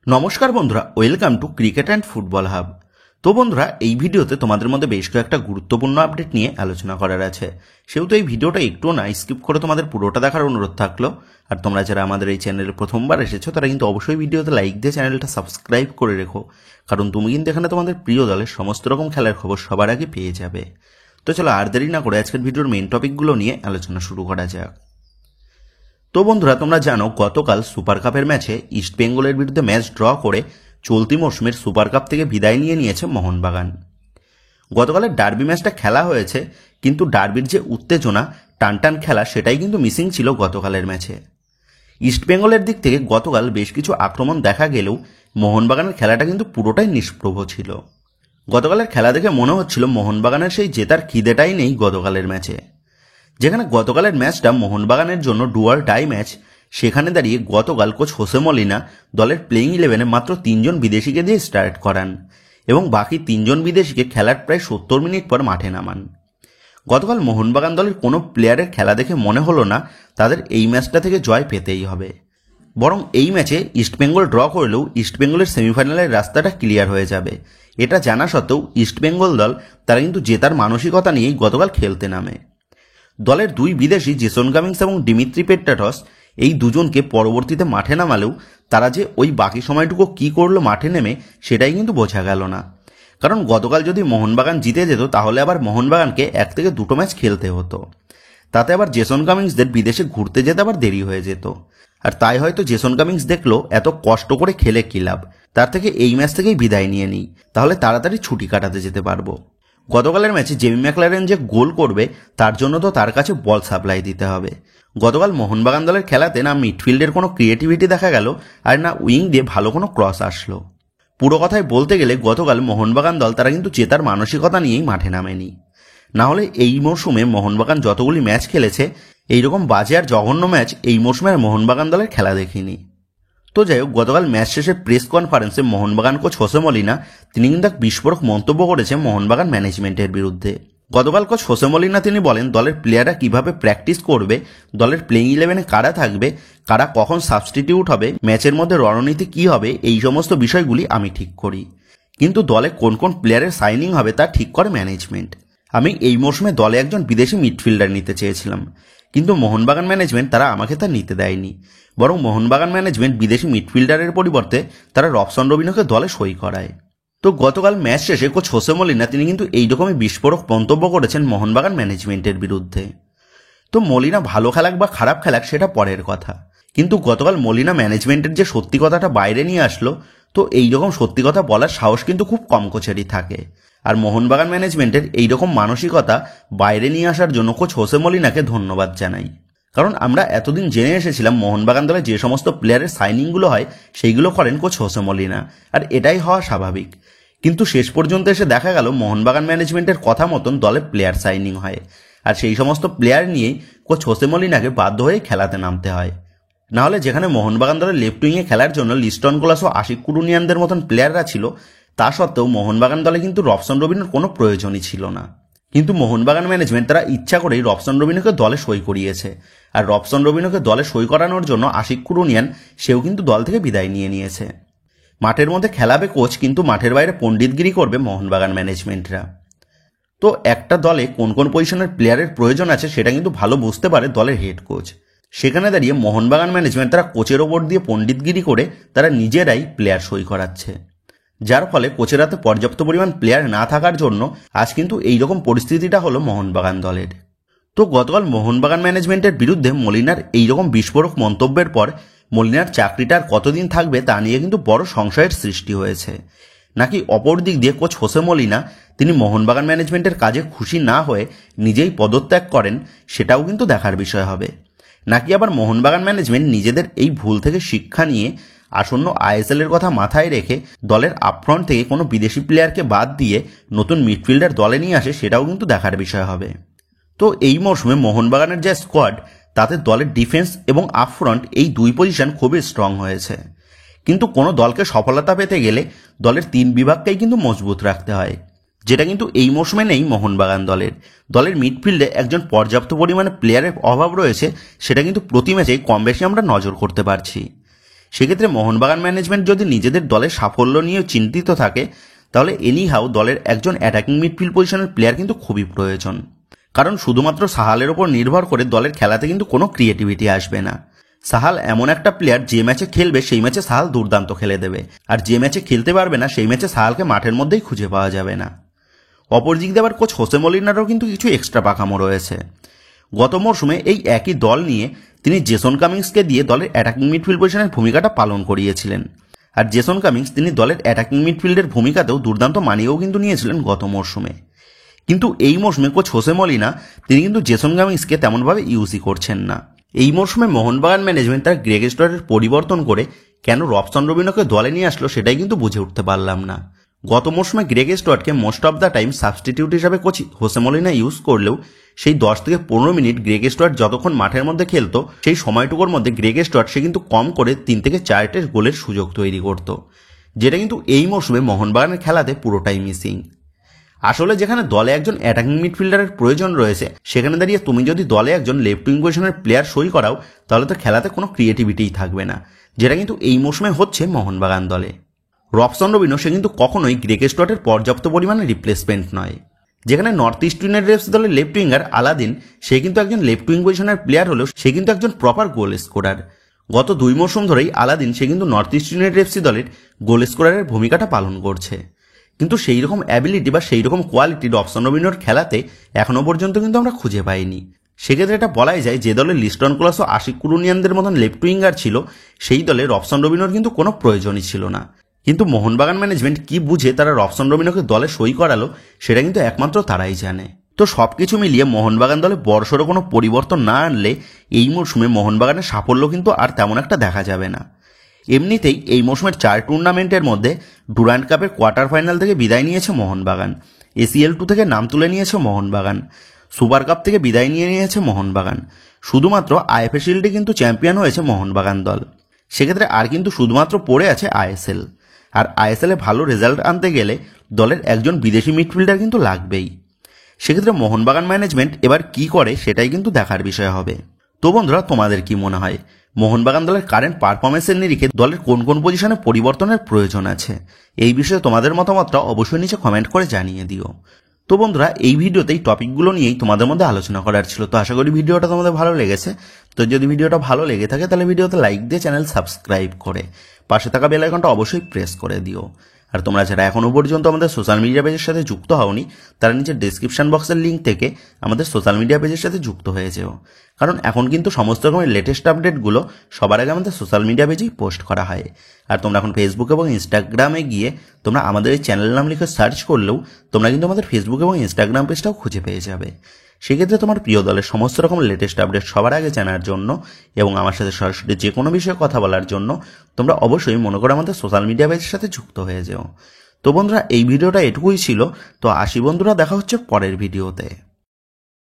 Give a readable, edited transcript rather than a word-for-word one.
নমস্কার বন্ধুরা, welcome to cricket and football hub. তো বন্ধুরা, এই ভিডিওতে তোমাদের মধ্যে বেশ কয়েকটা গুরুত্বপূর্ণ আপডেট নিয়ে আলোচনা করার আছে। সেহেতু এই ভিডিওটা একটুও না স্কিপ করে তোমাদের পুরোটা দেখার অনুরোধ থাকলো। আর তোমরা যারা আমাদের এই চ্যানেলে প্রথমবার এসেছো তারা কিন্তু অবশ্যই ভিডিওতে লাইক দিয়ে চ্যানেলটা সাবস্ক্রাইব করে রেখো, কারণ তুমি কিন্তু এখানে তোমাদের প্রিয় দলের সমস্ত রকম খেলার খবর সবার আগে পেয়ে যাবে। তো চলো আর দেরি না করে আজকের ভিডিওর মেইন টপিকগুলো নিয়ে আলোচনা শুরু করা যাক। তো বন্ধুরা, তোমরা জানো গতকাল সুপার কাপের ম্যাচে ইস্ট বেঙ্গলের বিরুদ্ধে ম্যাচ ড্র করে চলতি মৌসুমের সুপার কাপ থেকে বিদায় নিয়ে নিয়েছে মোহনবাগান। গতকালের ডার্বি ম্যাচটা খেলা হয়েছে, কিন্তু ডার্বির যে উত্তেজনা, টানটান খেলা, সেটাই কিন্তু মিসিং ছিল গতকালের ম্যাচে। ইস্ট বেঙ্গলের দিক থেকে গতকাল বেশ কিছু আক্রমণ দেখা গেলেও মোহনবাগানের খেলাটা কিন্তু পুরোটাই নিষ্প্রভ ছিল। গতকালের খেলা দেখে মনে হচ্ছিল মোহনবাগানের সেই জেতার খিদেটাই নেই গতকালের ম্যাচে। যেখানে গতকালের ম্যাচটা মোহনবাগানের জন্য ডু অর ডাই ম্যাচ, সেখানে দাঁড়িয়ে গতকাল কোচ হোসে মলিনা দলের প্লেইং 11-এ মাত্র 3 জন বিদেশিকে দিয়ে স্টার্ট করান এবং বাকি 3 জন বিদেশিকে খেলার প্রায় 70 মিনিট পর মাঠে নামান। গতকাল মোহনবাগান দলের কোনো প্লেয়ারের খেলা দেখে মনে হলো না তাদের এই ম্যাচটা থেকে জয় পেতেই হবে। বরং এই ম্যাচে ইস্টবেঙ্গল ড্র করলেও ইস্টবেঙ্গলের সেমিফাইনালের রাস্তাটা ক্লিয়ার হয়ে যাবে, এটা জানা সত্ত্বেও ইস্টবেঙ্গল দল তারা কিন্তু জেতার মানসিকতা নিয়েই গতকাল খেলতে নামে। দলের দুই বিদেশি জেসন কামিন্স এবং ডিমিত্রি পেট্রাটস এই দুজনকে পরবর্তীতে মাঠে নামালেও তারা যে ওই বাকি সময়টুকু কি করলো মাঠে নেমে, সেটাই কিন্তু বোঝা গেল না। কারণ গতকাল যদি মোহনবাগান জিতে যেত তাহলে আবার মোহনবাগানকে 1 থেকে 2 ম্যাচ খেলতে হতো, তাতে আবার জেসন কামিন্সদের বিদেশে ঘুরতে যেতে আবার দেরি হয়ে যেত। আর তাই হয়তো জেসন কামিন্স দেখলো এত কষ্ট করে খেলে কি লাভ, তার থেকে এই ম্যাচ থেকেই বিদায় নিয়ে নিই, তাহলে তাড়াতাড়ি ছুটি কাটাতে যেতে পারবো। গতকালের ম্যাচে জেমি ম্যাকলারেন যে গোল করবে তার জন্য তো তার কাছে বল সাপ্লাই দিতে হবে। গতকাল মোহনবাগান দলের খেলাতে না মিডফিল্ডের কোনো ক্রিয়েটিভিটি দেখা গেল, আর না উইং দিয়ে ভালো কোনো ক্রস আসলো। পুরো কথায় বলতে গেলে গতকাল মোহনবাগান দল তারা কিন্তু জেতার মানসিকতা নিয়েই মাঠে নামেনি। না হলে এই মরশুমে মোহনবাগান যতগুলি ম্যাচ খেলেছে, এইরকম বাজে আর জঘন্য ম্যাচ এই মরশুমে আর মোহনবাগান দলের খেলা দেখিনি। তো যাই হোক, গতকাল ম্যাচ শেষে প্রেস কনফারেন্সে মোহনবাগান কোচ হোসে মলিনা তিনি কিন্তু এক বিস্ফোরক মন্তব্য করেছে মোহনবাগান ম্যানেজমেন্টের বিরুদ্ধে। গতকাল কোচ হোসে মলিনা তিনি বলেন দলের প্লেয়াররা কিভাবে প্র্যাকটিস করবে, দলের প্লেইং 11-এ কারা থাকবে, কারা কখন সাবস্টিটিউট হবে, ম্যাচের মধ্যে রণনীতি কি হবে, এই সমস্ত বিষয়গুলি আমি ঠিক করি, কিন্তু দলে কোন কোন প্লেয়ারের সাইনিং হবে তা ঠিক করে ম্যানেজমেন্ট। আমি এই মরশুমে দলে একজন বিদেশি মিডফিল্ডার নিতে চেয়েছিলাম, কিন্তু মোহনবাগান ম্যানেজমেন্ট তারা আমাকে তা নিতে দেয়নি। বরং মোহনবাগান ম্যানেজমেন্ট বিদেশি মিডফিল্ডারের পরিবর্তে তারা রবসন রবিনোকে দলে সই করায়। তো গতকাল ম্যাচ শেষে কোচ হোসে মলিনা তিনি কিন্তু এইরকমই বিস্ফোরক মন্তব্য করেছেন মোহনবাগান ম্যানেজমেন্টের বিরুদ্ধে। তো মলিনা ভালো খেলাক বা খারাপ খেলাক সেটা পরের কথা, কিন্তু গতকাল মলিনা ম্যানেজমেন্টের যে সত্যি কথাটা বাইরে নিয়ে আসলো, তো এইরকম সত্যি কথা বলার সাহস কিন্তু খুব কম কোচেরই থাকে। আর মোহনবাগান ম্যানেজমেন্টের এইরকম মানসিকতা বাইরে নিয়ে আসার জন্য কোচ হোসে মলিনাকে ধন্যবাদ জানাই। কারণ আমরা এতদিন জেনে এসেছিলাম মোহনবাগান দলে যে সমস্ত প্লেয়ারের সাইনিংগুলো হয় সেইগুলো করেন কোচ হোসে মলিনা, আর এটাই হওয়া স্বাভাবিক। কিন্তু শেষ পর্যন্ত এসে দেখা গেল মোহনবাগান ম্যানেজমেন্টের কথা মতন দলে প্লেয়ার সাইনিং হয়, আর সেই সমস্ত প্লেয়ার নিয়েই কোচ হোসে মলিনাকে বাধ্য হয়ে খেলাতে নামতে হয়। নাহলে যেখানে মোহনবাগান দলের লেফট উইংয়ে খেলার জন্য লিস্টন কোলাস ও আশিক কুরুনিয়ানদের মতন প্লেয়াররা ছিল, তা সত্ত্বেও মোহনবাগান দলে কিন্তু রবসন রবিনোর কোনো প্রয়োজনই ছিল না। কিন্তু মোহনবাগান ম্যানেজমেন্ট তারা ইচ্ছা করেই রবসন রবিনোকে দলে সই করিয়েছে, আর রবসন রবিনোকে দলে সই করানোর জন্য আশিক কুরুনিয়ান সেও কিন্তু দল থেকে বিদায় নিয়ে নিয়েছে। মাঠের মধ্যে খেলাবে কোচ, কিন্তু মাঠের বাইরে পণ্ডিতগিরি করবে মোহনবাগান ম্যানেজমেন্টরা। তো একটা দলে কোন কোন পজিশনের প্লেয়ারের প্রয়োজন আছে সেটা কিন্তু ভালো বুঝতে পারে দলের হেড কোচ। সেখানে দাঁড়িয়ে মোহনবাগান ম্যানেজমেন্ট তারা কোচের ওপর দিয়ে পণ্ডিতগিরি করে তারা নিজেরাই প্লেয়ার সই করাচ্ছে, যার ফলে কোচের হাতে পর্যাপ্ত পরিমাণ প্লেয়ার না থাকার জন্য আজ কিন্তু এইরকম পরিস্থিতিটা হলো মোহনবাগান দলের। তো গতকাল মোহনবাগান ম্যানেজমেন্টের বিরুদ্ধে মলিনার এইরকম বিস্ফোরক মন্তব্যের পর মলিনার চাকরিটা আর কতদিন থাকবে তা নিয়ে কিন্তু বড় সংশয়ের সৃষ্টি হয়েছে। নাকি অপর দিক দিয়ে কোচ হোসে মলিনা তিনি মোহনবাগান ম্যানেজমেন্টের কাজে খুশি না হয়ে নিজেই পদত্যাগ করেন, সেটাও কিন্তু দেখার বিষয় হবে। নাকি আবার মোহনবাগান ম্যানেজমেন্ট নিজেদের এই ভুল থেকে শিক্ষা নিয়ে আসন্ন আইএসএল এর কথা মাথায় রেখে দলের আপফ্রন্ট থেকে কোনো বিদেশি প্লেয়ারকে বাদ দিয়ে নতুন মিডফিল্ডার দলে নিয়ে আসে, সেটাও কিন্তু দেখার বিষয় হবে। তো এই মরশুমে মোহনবাগানের যে স্কোয়াড, তাতে দলের ডিফেন্স এবং আপফ্রন্ট এই দুই পজিশন খুবই স্ট্রং হয়েছে, কিন্তু কোনো দলকে সফলতা পেতে গেলে দলের 3 বিভাগকেই কিন্তু মজবুত রাখতে হয়, যেটা কিন্তু এই মরশুমে নেই মোহনবাগান দলের। দলের মিডফিল্ডে একজন পর্যাপ্ত পরিমাণে প্লেয়ারের অভাব রয়েছে, সেটা কিন্তু প্রতি ম্যাচেই কম বেশি আমরা নজর করতে পারছি। সেক্ষেত্রে মোহনবাগান ম্যানেজমেন্ট যদি নিজেদের দলের সাফল্য নিয়ে চিন্তিত থাকে তাহলে এনিহাউ দলের একজন অ্যাটাকিং মিডফিল্ড পজিশনের প্লেয়ার কিন্তু খুবই প্রয়োজন। কারণ শুধুমাত্র সাহালের ওপর নির্ভর করে দলের খেলাতে কিন্তু কোনো ক্রিয়েটিভিটি আসবে না। সাহাল এমন একটা প্লেয়ার যে ম্যাচে খেলবে সেই ম্যাচে সাহাল দুর্দান্ত খেলে দেবে, আর যে ম্যাচে খেলতে পারবে না সেই ম্যাচে সাহালকে মাঠের মধ্যেই খুঁজে পাওয়া যাবে না। অপরদিক দিয়ে আবার কোচ হোসে মলিনারও কিন্তু কিছু এক্সট্রা পাকামো রয়েছে। গত মরশুমে এই একই দল নিয়ে তিনি জেসন কামিংসকে দিয়ে দলের অ্যাটাকিং মিডফিল্ড পজিশনের ভূমিকাটা পালন করিয়েছিলেন, আর জেসন কামিংস তিনি দলের অ্যাটাকিং মিডফিল্ডের ভূমিকাতেও দুর্দান্ত মানিয়েও কিন্তু নিয়েছিলেন গত মরশুমে। কিন্তু এই মরশুমে কোচ হোসে মলিনা তিনি কিন্তু জেসন কামিংসকে তেমনভাবে ইউজই করছেন না। এই মরশুমে মোহনবাগান ম্যানেজমেন্ট তার গ্রেগ স্টুয়ার্টের পরিবর্তন করে কেন রবসন রবিনোকে দলে নিয়ে আসলো সেটাই কিন্তু বুঝে উঠতে পারলাম না। গত মরশুমে গ্রেগ স্টুয়ার্টকে most of the time substitute হিসাবে কোচ হোসে মলিনা ইউজ করলেও সেই 10 থেকে 15 মিনিট গ্রেগ স্টুয়ার্ট যতক্ষণ মাঠের মধ্যে খেলতো সেই সময়টুকুর মধ্যে গ্রেগ স্টুয়ার্ট সে কিন্তু কম করে 3 থেকে 4টে গোলের সুযোগ তৈরি করত, যেটা কিন্তু এই মরশুমে মোহনবাগানের খেলাতে পুরোটাই মিসিং। আসলে যেখানে দলে একজন অ্যাটাকিং মিডফিল্ডারের প্রয়োজন রয়েছে সেখানে দাঁড়িয়ে তুমি যদি দলে একজন লেফট উইং পজিশনের প্লেয়ার সই করাও তাহলে তো খেলাতে কোনো ক্রিয়েটিভিটিই থাকবে না, যেটা কিন্তু এই মরশুমে হচ্ছে মোহনবাগান দলে। রবসন রবিনো সে কিন্তু কখনোই গ্রেগ স্টুয়ার্টের পর্যাপ্ত পরিমাণে রিপ্লেসমেন্ট নয়। যেখানে নর্থ ইস্ট ইউনাইটেড এফসি দলের লেফট উইঙ্গার আলাদিন সে কিন্তু একজন লেফট উইং পজিশনের প্লেয়ার হলেও সে কিন্তু একজন প্রপার গোল স্কোরার। গত 2 মরশুম ধরেই আলাদিন সে কিন্তু নর্থ ইস্ট ইউনাইটেড এফসি দলের গোল স্কোরারের ভূমিকাটা পালন করছে, কিন্তু সেই রকম অ্যাবিলিটি বা সেই রকম কোয়ালিটি রবসন রবিনোর খেলাতে এখনো পর্যন্ত কিন্তু আমরা খুঁজে পাইনি। সেক্ষেত্রে এটা বলাই যায় যে দলে লিস্টন ক্লস ও আশিক কুরুনিয়ানদের মতন লেফট উইঙ্গার ছিল সেই দলে রবসন রবিনোর কিন্তু কোনো প্রয়োজনই ছিল না। কিন্তু মোহনবাগান ম্যানেজমেন্ট কি বুঝে তারা রবসন রবিনোকে দলে সই করালো সেটা কিন্তু একমাত্র তারাই জানে। তো সবকিছু মিলিয়ে মোহনবাগান দলে বড়সড় কোনো পরিবর্তন না আনলে এই মরশুমে মোহনবাগানের সাফল্য কিন্তু আর তেমন একটা দেখা যাবে না। এমনিতেই এই মরশুমের 4 টুর্নামেন্টের মধ্যে ডুরান্ড কাপের কোয়ার্টার ফাইনাল থেকে বিদায় নিয়েছে মোহনবাগান, ACL2 থেকে নাম তুলে নিয়েছে মোহনবাগান, সুপার কাপ থেকে বিদায় নিয়ে নিয়েছে মোহনবাগান, শুধুমাত্র IFA শিল্ডে কিন্তু চ্যাম্পিয়ন হয়েছে মোহনবাগান দল। সেক্ষেত্রে আর কিন্তু শুধুমাত্র পড়ে আছে ISL, আর ISL-এ ভালো রেজাল্ট আনতে গেলে দলের একজন বিদেশি মিডফিল্ডার কিন্তু লাগবেই। সেক্ষেত্রে মোহনবাগান ম্যানেজমেন্ট এবার কি করে সেটাই কিন্তু দেখার বিষয় হবে। তো বন্ধুরা, তোমাদের কি মনে হয় মোহনবাগান দলের কারেন্ট পারফরমেন্সের নিরিখে দলের কোন কোন পজিশনে পরিবর্তনের প্রয়োজন আছে? এই বিষয়ে তোমাদের মতামতটা অবশ্যই নিচে কমেন্ট করে জানিয়ে দিও। তো বন্ধুরা, এই ভিডিওতে এই টপিকগুলো নিয়েই তোমাদের মধ্যে আলোচনা করার ছিল। তো আশা করি ভিডিওটা তোমাদের ভালো লেগেছে। তো যদি ভিডিওটা ভালো লেগে থাকে তাহলে ভিডিওতে লাইক দিয়ে চ্যানেল সাবস্ক্রাইব করে পাশে থাকা বেল আইকনটা অবশ্যই প্রেস করে দিও। আর তোমরা যারা এখনো পর্যন্ত আমাদের সোশ্যাল মিডিয়া পেজের সাথে যুক্ত হওনি তারা নিচে ডেসক্রিপশন বক্সের লিঙ্ক থেকে আমাদের সোশ্যাল মিডিয়া পেজের সাথে যুক্ত হয়ে যেও, কারণ এখন কিন্তু সমস্ত রকমের লেটেস্ট আপডেটগুলো সবার আগে আমাদের সোশ্যাল মিডিয়া পেজেই পোস্ট করা হয়। আর তোমরা এখন ফেসবুক এবং ইনস্টাগ্রামে গিয়ে তোমরা আমাদের এই চ্যানেল নাম লিখে সার্চ করলেও তোমরা কিন্তু আমাদের ফেসবুক এবং ইনস্টাগ্রাম পেজটাও খুঁজে পেয়ে যাবে। সেক্ষেত্রে তোমার প্রিয় দলের সমস্ত রকম লেটেস্ট আপডেট সবার আগে জানার জন্য এবং আমার সাথে সরাসরি যে কোনো বিষয়ে কথা বলার জন্য তোমরা অবশ্যই মনে করে আমাদের সোশ্যাল মিডিয়া পেজের সাথে যুক্ত হয়ে যেও। তো বন্ধুরা, এই ভিডিওটা এটুকুই ছিল। তো আসি বন্ধুরা, দেখা হচ্ছে পরের ভিডিওতে।